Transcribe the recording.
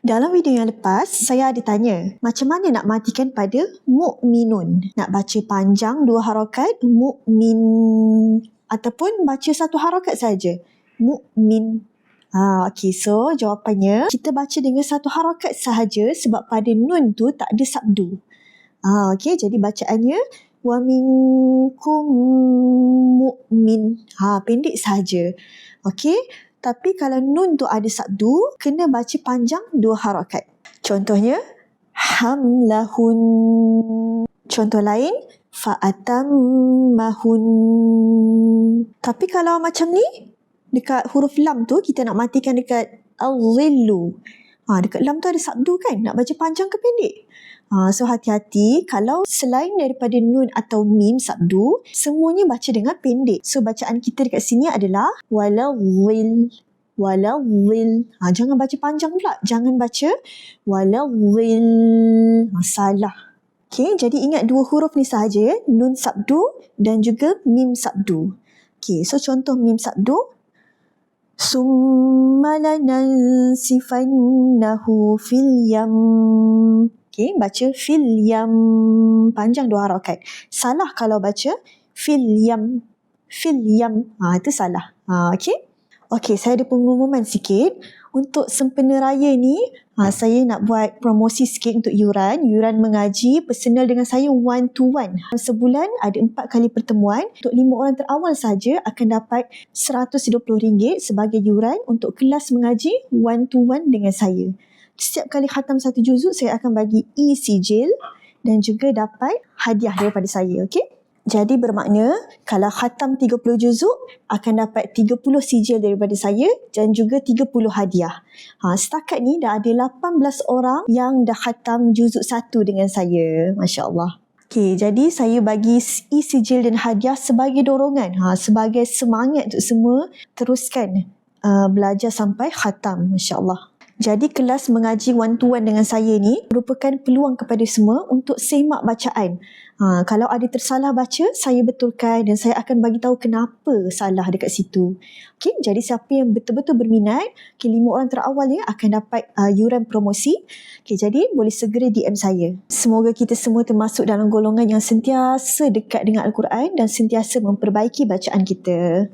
Dalam video yang lepas, saya ada tanya, macam mana nak matikan pada mu'minun? Nak baca panjang 2 harakat, mu'min, ataupun baca 1 harakat saja, mu'min. Okey, so jawapannya, kita baca dengan 1 harakat sahaja sebab pada nun tu tak ada sabdu. Okey, jadi bacaannya, wa minkum mu'min. Pendek sahaja. Okey, tapi kalau nun tu ada sabdu, kena baca panjang 2 harakat. Contohnya, hamlahun. Contoh lain, fa'atammahun. Tapi kalau macam ni, dekat huruf lam tu, kita nak matikan dekat al-zillu. Dekat lam tu ada sabdu kan? Nak baca panjang ke pendek? So hati-hati, kalau selain daripada nun atau mim sabdu, semuanya baca dengan pendek. So bacaan kita dekat sini adalah walawil, walawil. Jangan baca panjang pula. Jangan baca walawil. Salah. Okay, jadi ingat 2 huruf ni sahaja, nun sabdu dan juga mim sabdu. Okay, so contoh mim sabdu, summa lanansifannahu fil yam. Okay, baca fil yam, panjang 2 harakat. Salah kalau baca fil yam, fil yam. Itu salah. Okay, saya ada pengumuman sikit. Untuk sempena raya ni, saya nak buat promosi sikit untuk yuran mengaji personal dengan saya 1-to-1. Sebulan ada 4 kali pertemuan. Untuk 5 orang terawal saja akan dapat RM120 sebagai yuran untuk kelas mengaji 1-to-1 dengan saya. Setiap kali khatam 1 juzuk, saya akan bagi e-sijil dan juga dapat hadiah daripada saya. Okay? Jadi bermakna, kalau khatam 30 juzuk, akan dapat 30 sijil daripada saya dan juga 30 hadiah. Setakat ni dah ada 18 orang yang dah khatam juzuk 1 dengan saya. Masya Allah. Okay, jadi saya bagi e-sijil dan hadiah sebagai dorongan, sebagai semangat untuk semua teruskan belajar sampai khatam. Masya Allah. Jadi kelas mengaji 1-to-1 dengan saya ni merupakan peluang kepada semua untuk semak bacaan. Kalau ada tersalah baca, saya betulkan dan saya akan bagi tahu kenapa salah dekat situ. Okay, jadi siapa yang betul-betul berminat, 5 orang terawal ni akan dapat yuran promosi. Okay, jadi boleh segera DM saya. Semoga kita semua termasuk dalam golongan yang sentiasa dekat dengan Al-Quran dan sentiasa memperbaiki bacaan kita.